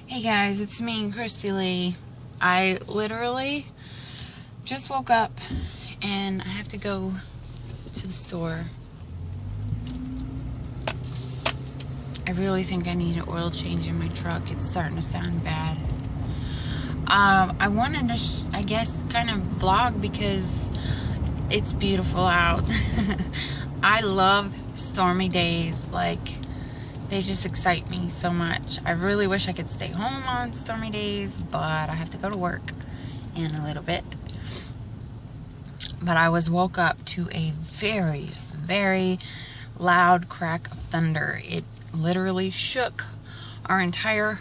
Hey guys, it's me, Christy Lee. I literally just woke up and I have to go to the store. I really think I need an oil change in my truck. It's starting to sound bad. I wanted to, I guess, kind of vlog because it's beautiful out. I love stormy days. Like, they just excite me so much. I really wish I could stay home on stormy days, but I have to go to work in a little bit. But I woke up to a very, very loud crack of thunder. It literally shook our entire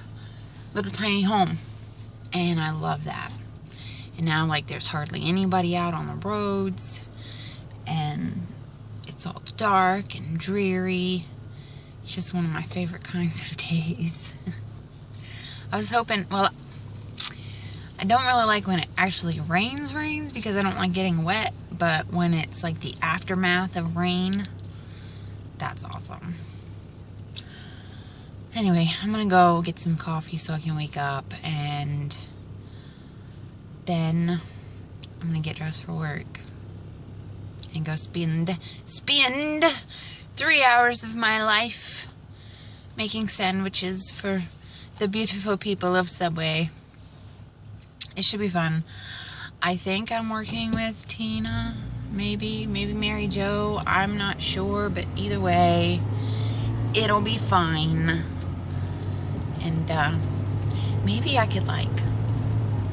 little tiny home. And I love that. And now, like, there's hardly anybody out on the roads. And it's all dark and dreary. It's just one of my favorite kinds of days. I was hoping, well, I don't really like when it actually rains because I don't like getting wet, but when it's like the aftermath of rain, that's awesome. Anyway, I'm gonna go get some coffee so I can wake up, and then I'm gonna get dressed for work and go spend 3 hours of my life making sandwiches for the beautiful people of Subway. It should be fun. I think I'm working with Tina, maybe Mary Jo. I'm not sure, but either way, it'll be fine. And maybe I could like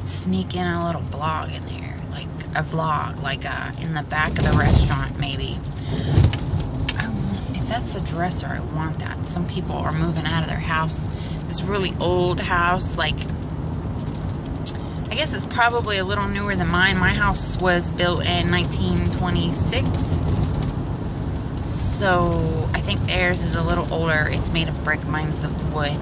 sneak in a little blog in there, like a vlog, like in the back of the restaurant, maybe. If that's a dresser, I want that. Some people are moving out of their house. This really old house, like, I guess it's probably a little newer than mine. My house was built in 1926. So I think theirs is a little older. It's made of brick, mine's of wood.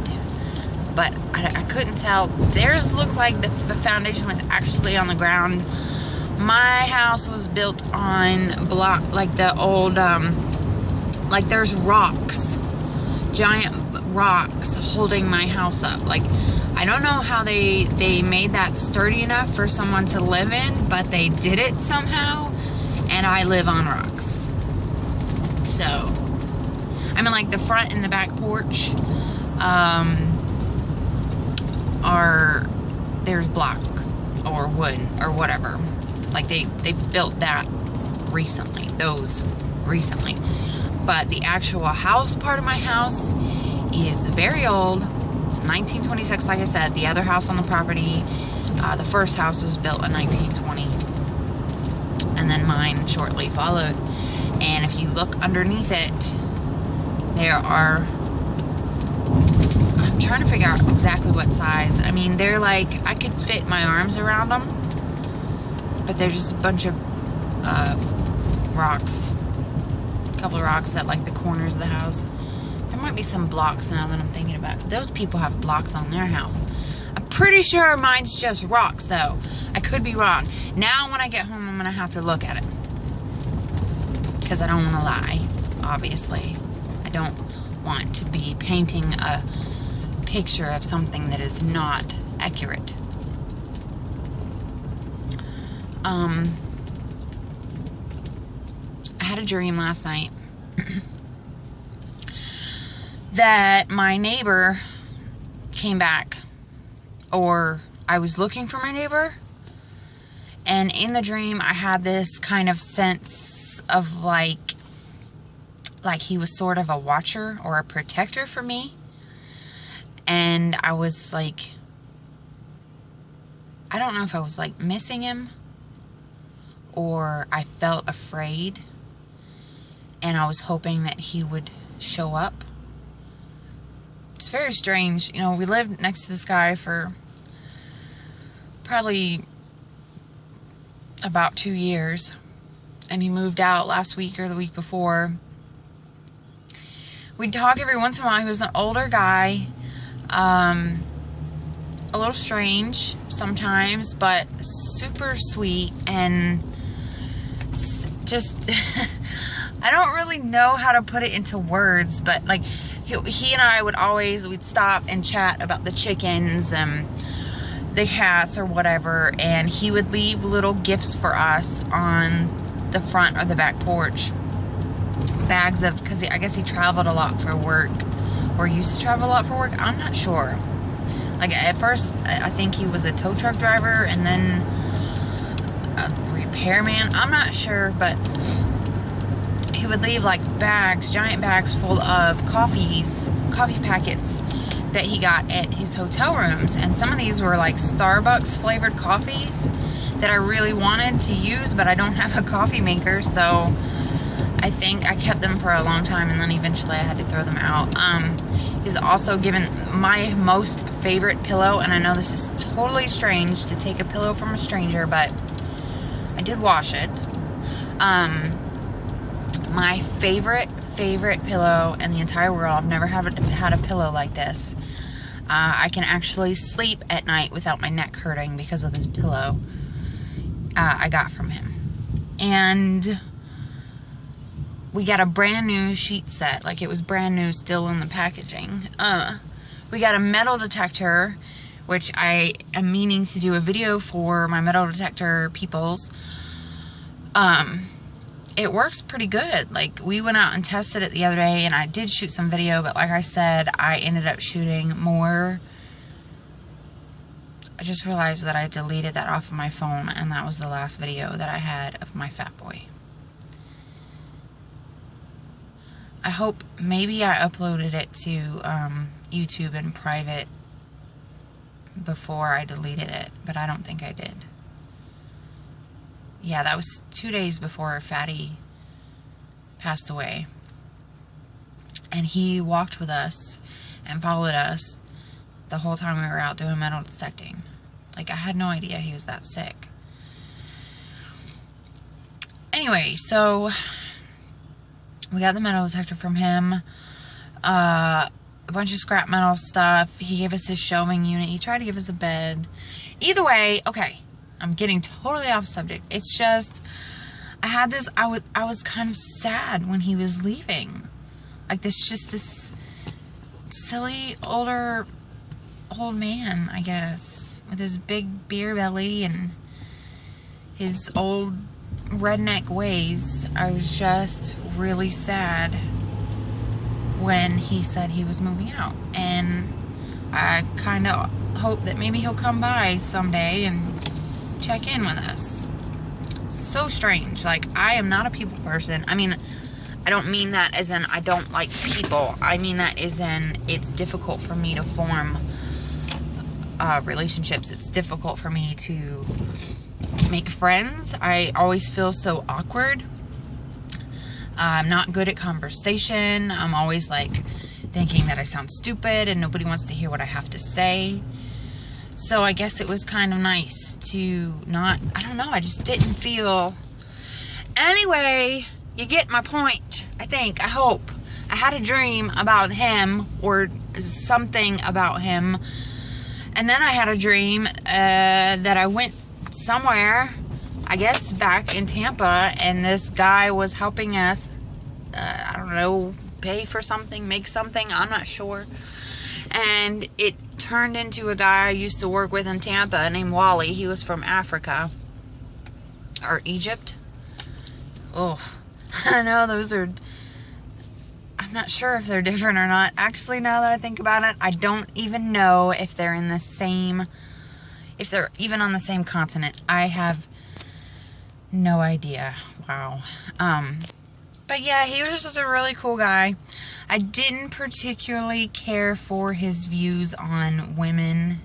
But I couldn't tell. Theirs looks like the foundation was actually on the ground. My house was built on block, like the old, like there's rocks, giant rocks holding my house up. Like, I don't know how they made that sturdy enough for someone to live in, but they did it somehow, and I live on rocks. So, I mean, like the front and the back porch, there's block or wood or whatever. Like they've built that recently, those recently. But the actual house part of my house is very old, 1926, like I said. The other house on the property, the first house was built in 1920. And then mine shortly followed. And if you look underneath it, there are, I'm trying to figure out exactly what size. I mean, they're like, I could fit my arms around them, but they're just a bunch of rocks. A couple of rocks that like the corners of the house. There might be some blocks now that I'm thinking about. Those people have blocks on their house. I'm pretty sure mine's just rocks though. I could be wrong. Now when I get home, I'm gonna have to look at it, because I don't want to lie, obviously. I don't want to be painting a picture of something that is not accurate. I had a dream last night that my neighbor came back, or I was looking for my neighbor, and in the dream I had this kind of sense of like he was sort of a watcher or a protector for me. And I was like, I don't know if I was like missing him, or I felt afraid and I was hoping that he would show up. It's very strange. You know, we lived next to this guy for probably about 2 years, and he moved out last week or the week before. We'd talk every once in a while. He was an older guy, a little strange sometimes, but super sweet, and just I don't really know how to put it into words, but like he and I we'd stop and chat about the chickens and the cats or whatever, and he would leave little gifts for us on the front or the back porch. Bags of, because I guess he traveled a lot for work, or used to travel a lot for work. I'm not sure. Like, at first, I think he was a tow truck driver, and then a repairman. I'm not sure, but he would leave, like, bags, giant bags full of coffee packets that he got at his hotel rooms. And some of these were, like, Starbucks flavored coffees that I really wanted to use, but I don't have a coffee maker, so I think I kept them for a long time, and then eventually I had to throw them out. He's also given my most favorite pillow, and I know this is totally strange to take a pillow from a stranger, but I did wash it. My favorite pillow in the entire world. I've never had a pillow like this. I can actually sleep at night without my neck hurting because of this pillow I got from him. And we got a brand new sheet set. Like, it was brand new, still in the packaging. We got a metal detector, which I am meaning to do a video for my metal detector peoples. It works pretty good. Like, we went out and tested it the other day, and I did shoot some video, but like I said, I ended up shooting more. I just realized that I deleted that off of my phone, and that was the last video that I had of my fat boy. I hope maybe I uploaded it to YouTube in private before I deleted it, but I don't think I did. Yeah, that was 2 days before Fatty passed away. And he walked with us and followed us the whole time we were out doing metal detecting. Like, I had no idea he was that sick. Anyway, so we got the metal detector from him. A bunch of scrap metal stuff. He gave us his shelving unit. He tried to give us a bed. Either way, okay, I'm getting totally off subject. It's just, I was kind of sad when he was leaving. Like, this silly old man, I guess, with his big beer belly and his old redneck ways. I was just really sad when he said he was moving out, and I kind of hope that maybe he'll come by someday and check in with us. So strange. Like, I am not a people person. I mean, I don't mean that as in I don't like people. I mean that as in it's difficult for me to form relationships. It's difficult for me to make friends. I always feel so awkward. I'm not good at conversation. I'm always like thinking that I sound stupid and nobody wants to hear what I have to say. So I guess it was kind of nice to not, I don't know, I just didn't feel. Anyway, you get my point, I think, I hope. I had a dream about him, or something about him, and then I had a dream that I went somewhere, I guess back in Tampa, and this guy was helping us, I don't know, pay for something, make something, I'm not sure. And it turned into a guy I used to work with in Tampa named Wally. He was from Africa. Or Egypt. Oh, I know those are, I'm not sure if they're different or not. Actually, now that I think about it, I don't even know if they're in the same, if they're even on the same continent. I have no idea. Wow. But yeah, he was just a really cool guy. I didn't particularly care for his views on women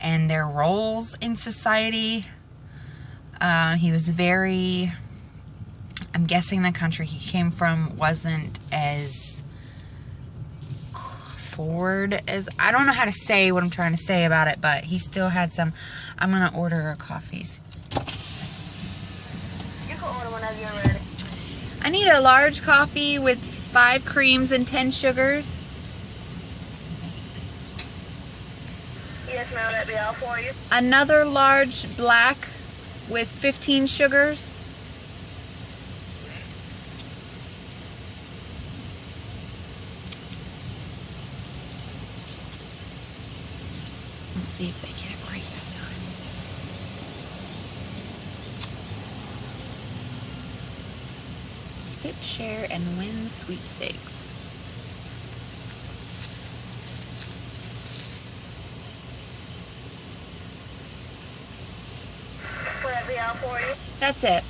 and their roles in society. He was very, I'm guessing the country he came from wasn't as forward as, I don't know how to say what I'm trying to say about it, but he still had some. I'm going to order our coffees. You can order whenever you're ready. I need a large coffee with 5 creams and 10 sugars. Yes, ma'am, that'll be all for you. Another large black with 15 sugars. Let's see if they get it right this time. Sip, share, and win sweepstakes. Will that be all for you? That's it.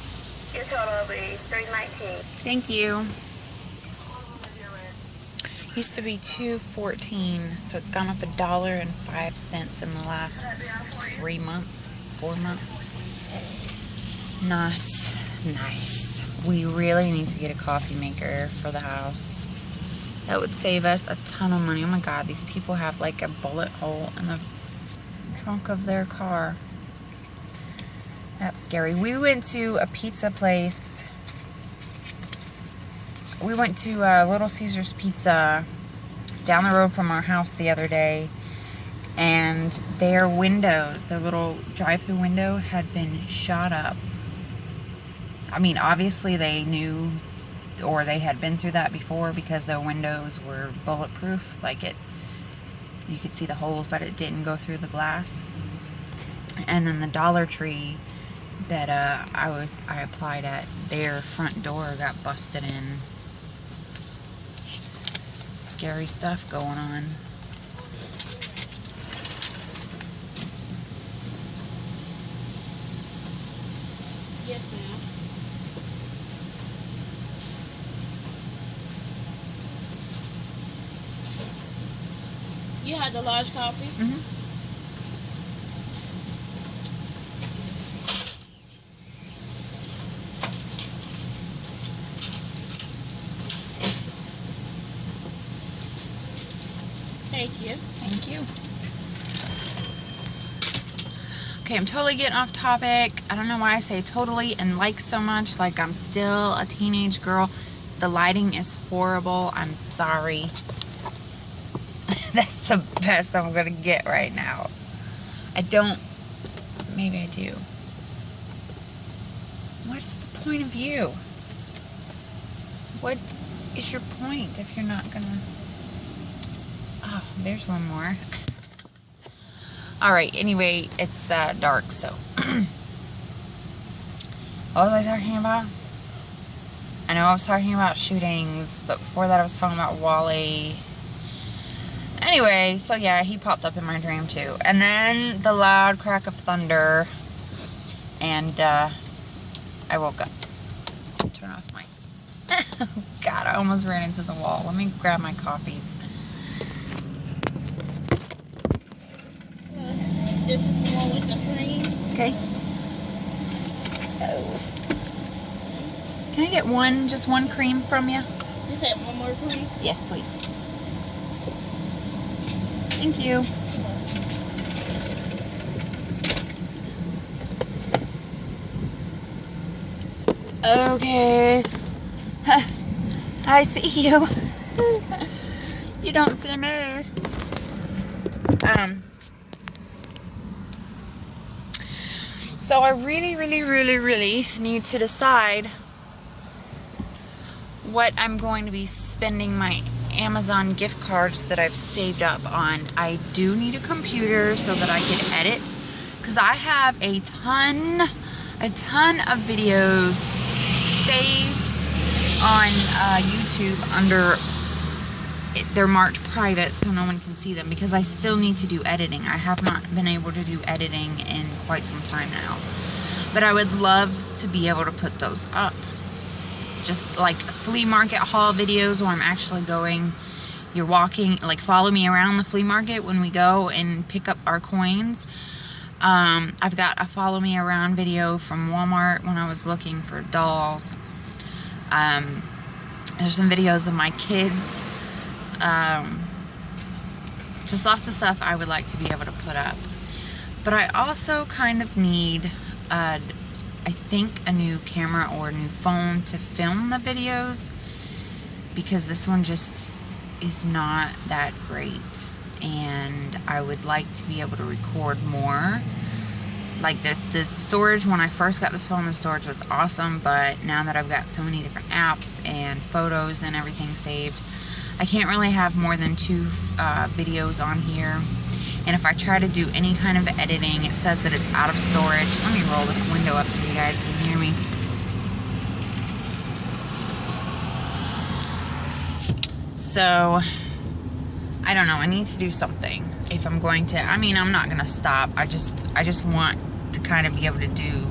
Your total will be $319. Thank you. Used to be $2.14, so it's gone up $1.05 in the last 3 months, 4 months. Not nice. We really need to get a coffee maker for the house. That would save us a ton of money. Oh my God, these people have like a bullet hole in the trunk of their car. That's scary. We went to a pizza place. We went to Little Caesars Pizza down the road from our house the other day, and their windows, their little drive-through window, had been shot up. I mean, obviously they knew, or they had been through that before, because their windows were bulletproof. Like, you could see the holes, but it didn't go through the glass. And then the Dollar Tree that I applied at, their front door got busted in. Scary stuff going on. Yes, ma'am. You had the large coffee? Mm-hmm. Thank you. Thank you. Okay, I'm totally getting off topic. I don't know why I say totally and like so much. Like I'm still a teenage girl. The lighting is horrible. I'm sorry. That's the best I'm gonna get right now. Maybe I do. What is the point of view? What is your point if you're not gonna... Oh, there's one more. Alright, anyway, it's dark, so. What was I talking about? I know I was talking about shootings, but before that I was talking about Wally. Anyway, so yeah, he popped up in my dream too. And then the loud crack of thunder. And I woke up. Turn off my... God, I almost ran into the wall. Let me grab my coffees. This is the one with the cream. Okay. Oh. Can I get just one cream from you? You said one more cream? Yes, please. Thank you. Okay. I see you. You don't see me. So I really need to decide what I'm going to be spending my Amazon gift cards that I've saved up on. I do need a computer so that I can edit, because I have a ton of videos saved on YouTube under... They're marked private so no one can see them, because I still need to do editing. I have not been able to do editing in quite some time now. But I would love to be able to put those up. Just like flea market haul videos where I'm actually going, you're walking, like follow me around the flea market when we go and pick up our coins. I've got a follow me around video from Walmart when I was looking for dolls. There's some videos of my kids. Just lots of stuff I would like to be able to put up. But I also kind of need, I think, a new camera or a new phone to film the videos, because this one just is not that great, and I would like to be able to record more. Like the storage, when I first got this phone, the storage was awesome, but now that I've got so many different apps and photos and everything saved, I can't really have more than 2 videos on here. And if I try to do any kind of editing, it says that it's out of storage. Let me roll this window up so you guys can hear me. So, I don't know. I need to do something. If I'm going to, I mean, I'm not going to stop. I just want to kind of be able to do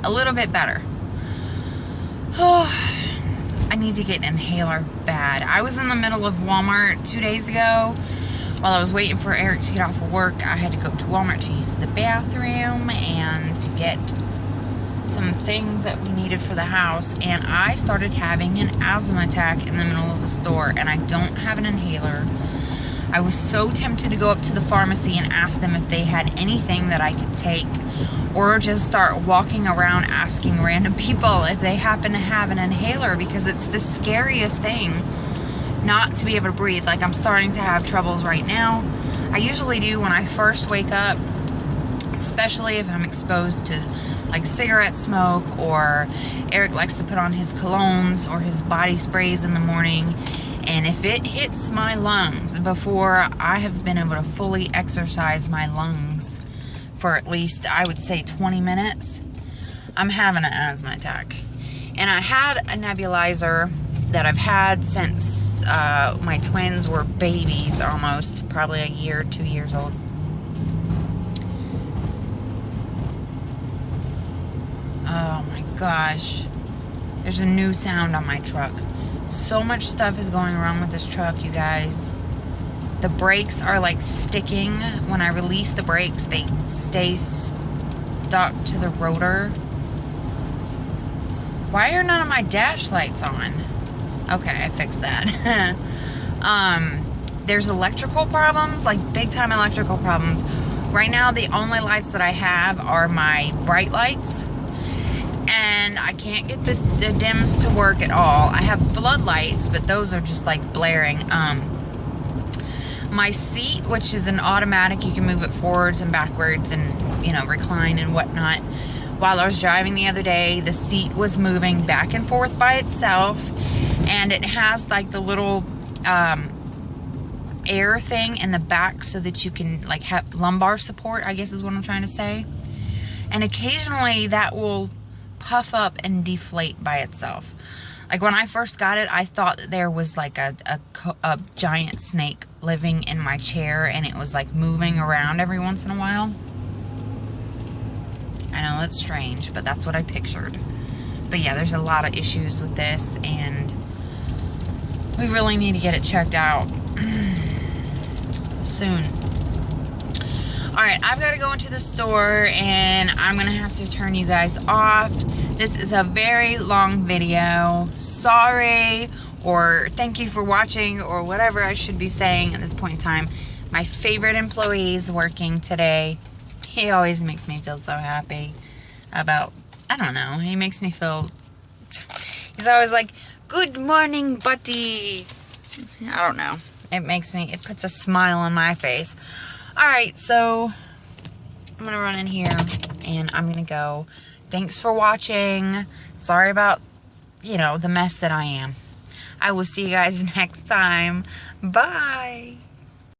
a little bit better. Oh, I need to get an inhaler bad. I was in the middle of Walmart 2 days ago. While I was waiting for Eric to get off of work, I had to go to Walmart to use the bathroom and to get some things that we needed for the house. And I started having an asthma attack in the middle of the store, and I don't have an inhaler. I was so tempted to go up to the pharmacy and ask them if they had anything that I could take, or just start walking around asking random people if they happen to have an inhaler, because it's the scariest thing not to be able to breathe. Like, I'm starting to have troubles right now. I usually do when I first wake up, especially if I'm exposed to like cigarette smoke, or Eric likes to put on his colognes or his body sprays in the morning. And if it hits my lungs before I have been able to fully exercise my lungs for at least, I would say, 20 minutes, I'm having an asthma attack. And I had a nebulizer that I've had since my twins were babies, almost, probably a year, 2 years old. Oh my gosh. There's a new sound on my truck. So much stuff is going wrong with this truck, you guys. The brakes are like sticking. When I release the brakes, they stay stuck to the rotor. Why are none of my dash lights on? Okay, I fixed that. There's electrical problems, like big time electrical problems. Right now, the only lights that I have are my bright lights. And I can't get the dims to work at all. I have floodlights, but those are just like blaring. My seat, which is an automatic, you can move it forwards and backwards and, you know, recline and whatnot. While I was driving the other day, the seat was moving back and forth by itself. And it has like the little air thing in the back so that you can like have lumbar support, I guess is what I'm trying to say. And occasionally that will puff up and deflate by itself. Like when I first got it, I thought that there was like a giant snake living in my chair, and it was like moving around every once in a while. I know it's strange, but that's what I pictured. But yeah, there's a lot of issues with this, and we really need to get it checked out soon. Alright, I've got to go into the store, and I'm going to have to turn you guys off. This is a very long video. Sorry, or thank you for watching, or whatever I should be saying at this point in time. My favorite employee is working today. He always makes me feel so happy about, I don't know, he makes me feel, he's always like, good morning, buddy. I don't know. It puts a smile on my face. Alright, so I'm going to run in here and I'm going to go. Thanks for watching. Sorry about, you know, the mess that I am. I will see you guys next time. Bye.